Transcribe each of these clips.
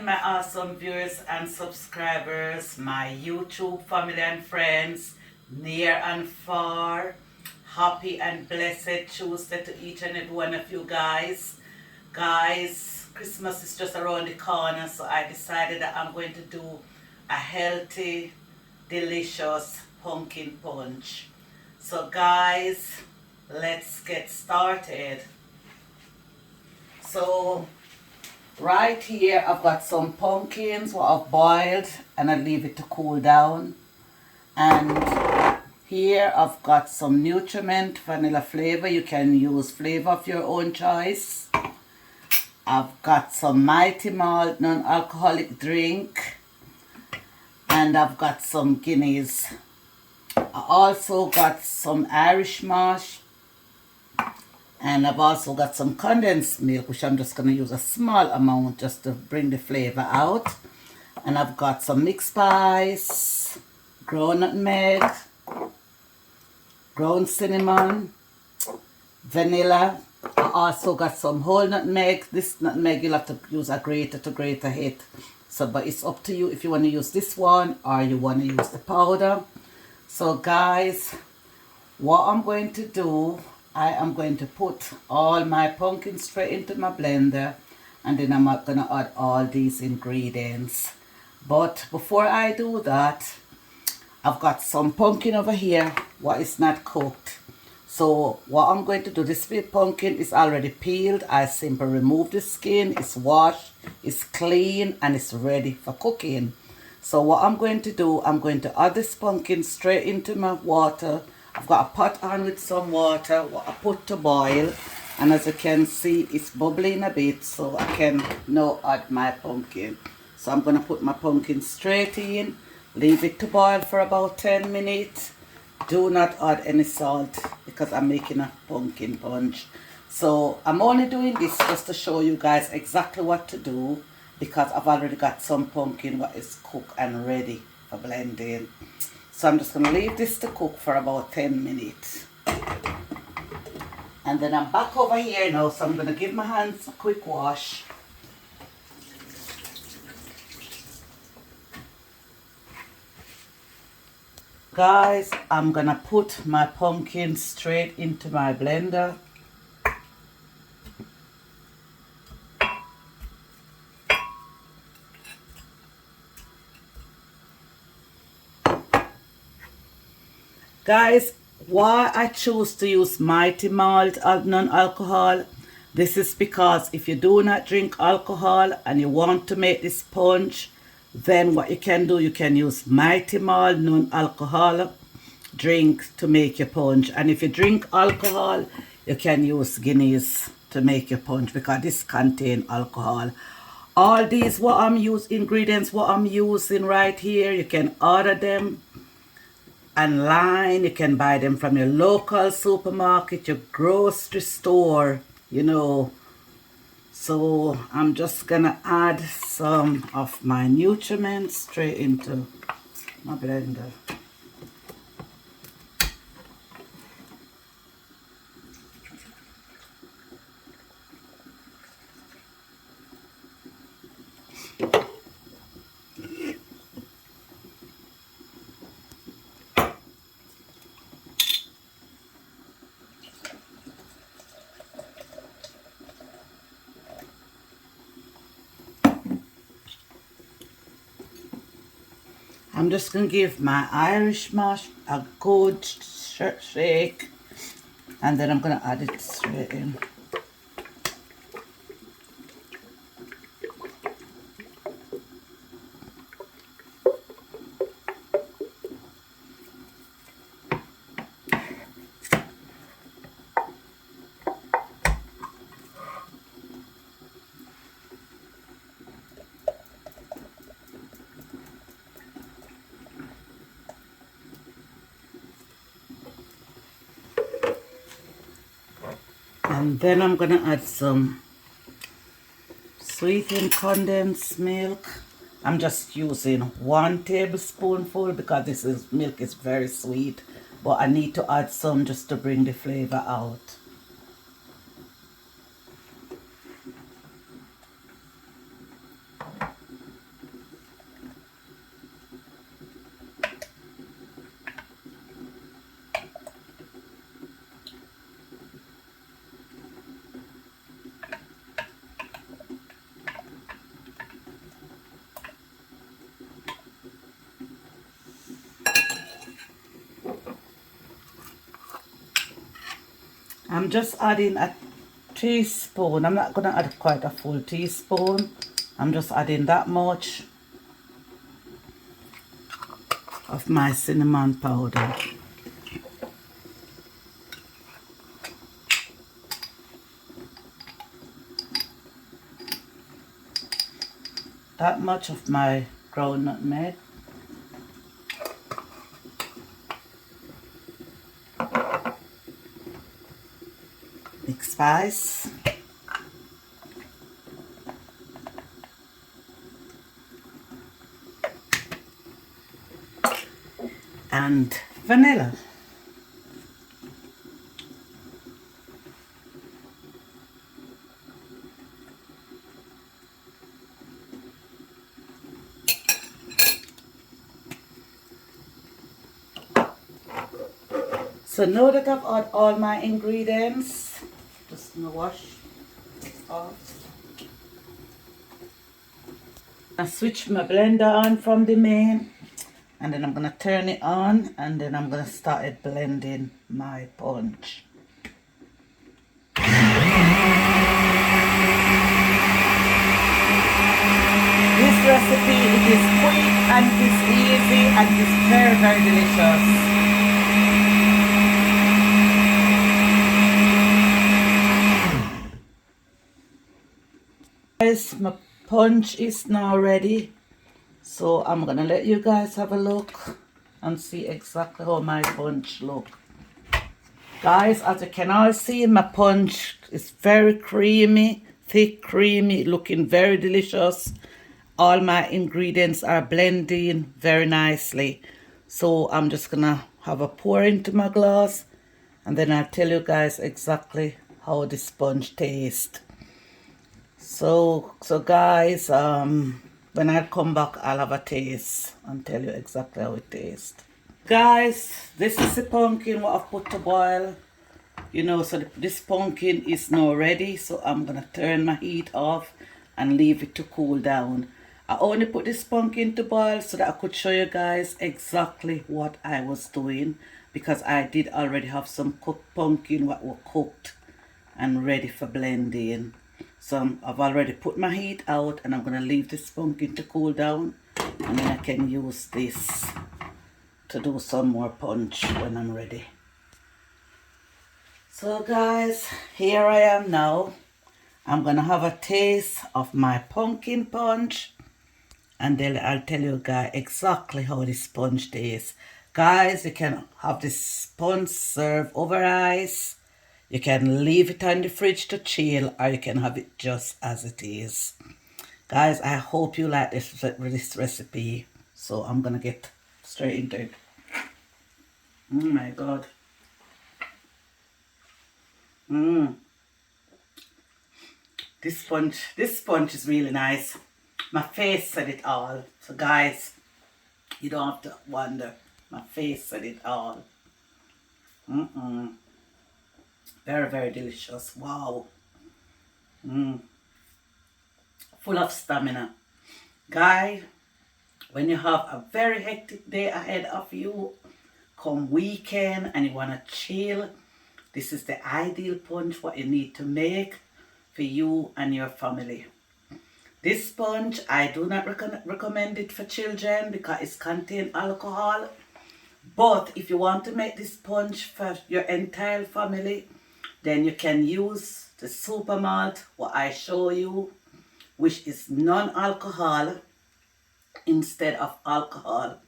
My awesome viewers and subscribers, my YouTube family and friends, near and far, happy and blessed Tuesday to each and every one of you guys. Guys, Christmas is just around the corner, so I decided that I'm going to do a healthy, delicious pumpkin punch. So guys, let's get started. So right here, I've got some pumpkins what I've boiled and I leave it to cool down. And here I've got some Nutriment vanilla flavor. You can use flavor of your own choice. I've got some Mighty Malt non-alcoholic drink. And I've got some Guinness. I also got some Irish mash. And I've also got some condensed milk, which I'm just going to use a small amount just to bring the flavor out. And I've got some mixed spice, ground nutmeg, ground cinnamon, vanilla. I also got some whole nutmeg. This nutmeg you'll have to use a grater to grate it. So, but it's up to you if you want to use this one or you want to use the powder. So guys, what I'm going to do, I am going to put all my pumpkin straight into my blender, and then I'm going to add all these ingredients. But before I do that, I've got some pumpkin over here what is not cooked. So what I'm going to do, this pumpkin is already peeled. I simply remove the skin, it's washed, it's clean, and it's ready for cooking. So what I'm going to do, I'm going to add this pumpkin straight into my water. I've got a pot on with some water, what I put to boil, and as you can see, it's bubbling a bit, so I can now add my pumpkin. So I'm going to put my pumpkin straight in, leave it to boil for about 10 minutes. Do not add any salt because I'm making a pumpkin punch. So I'm only doing this just to show you guys exactly what to do, because I've already got some pumpkin what is cooked and ready for blending. So I'm just going to leave this to cook for about 10 minutes. And then I'm back over here now, so I'm going to give my hands a quick wash. Guys, I'm going to put my pumpkin straight into my blender. Guys, why I choose to use Mighty Malt non-alcohol, this is because if you do not drink alcohol and you want to make this punch, then what you can do, you can use Mighty Malt non-alcohol drink to make your punch. And if you drink alcohol, you can use Guinness to make your punch, because this contains alcohol. All these ingredients what I'm using right here, you can order them online. You can buy them from your local supermarket, your grocery store, you know. So I'm just gonna add some of my Nutriment straight into my blender. I'm just going to give my Irish mash a good shake, and then I'm going to add it straight in. And then I'm going to add some sweetened condensed milk. I'm just using 1 tablespoonful because milk is very sweet, but I need to add some just to bring the flavor out. I'm just adding a teaspoon. I'm not going to add quite a full teaspoon. I'm just adding that much of my cinnamon powder. That much of my ground nutmeg. Big spice. And vanilla. So now that I've added all my ingredients, just gonna wash off. I switch my blender on from the main, and then I'm gonna turn it on, and then I'm gonna start blending my punch. This recipe, it is quick and it is easy and it is very, very delicious. Guys, my punch is now ready, so I'm gonna let you guys have a look and see exactly how my punch look. Guys, as you can all see, my punch is very creamy, thick, creamy, looking very delicious. All my ingredients are blending very nicely, so I'm just gonna have a pour into my glass, and then I'll tell you guys exactly how the sponge tastes. So guys, when I come back, I'll have a taste and tell you exactly how it tastes. Guys, this is the pumpkin what I've put to boil. You know, so this pumpkin is now ready, so I'm gonna turn my heat off and leave it to cool down. I only put this pumpkin to boil so that I could show you guys exactly what I was doing, because I did already have some cooked pumpkin what were cooked and ready for blending. So I've already put my heat out, and I'm going to leave this pumpkin to cool down, and then I can use this to do some more punch when I'm ready. So guys, here I am now. I'm going to have a taste of my pumpkin punch, and then I'll tell you guys exactly how this sponge tastes. Guys, you can have this sponge served over ice. You can leave it in the fridge to chill, or you can have it just as it is. Guys, I hope you like this recipe. So I'm going to get straight into it. Oh my God. This sponge is really nice. My face said it all. So guys, you don't have to wonder. My face said it all. Very, very delicious. Wow. Full of stamina. Guys, when you have a very hectic day ahead of you, come weekend and you want to chill, this is the ideal punch what you need to make for you and your family. This sponge, I do not recommend it for children because it contains alcohol. But if you want to make this punch for your entire family, then you can use the super malt what I show you, which is non-alcohol instead of alcohol.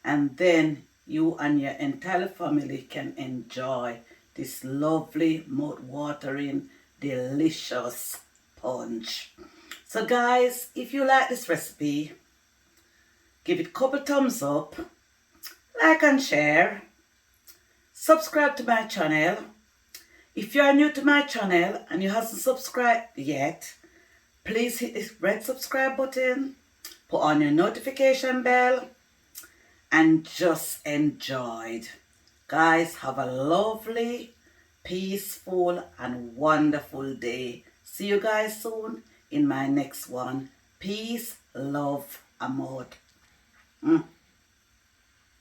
And then you and your entire family can enjoy this lovely, mouth-watering, delicious punch. So guys, if you like this recipe, give it a couple thumbs up, like and share, subscribe to my channel. If you are new to my channel and you haven't subscribed yet, please hit this red subscribe button, put on your notification bell, and just enjoy it. Guys, have a lovely, peaceful, and wonderful day. See you guys soon in my next one. Peace, love, and more.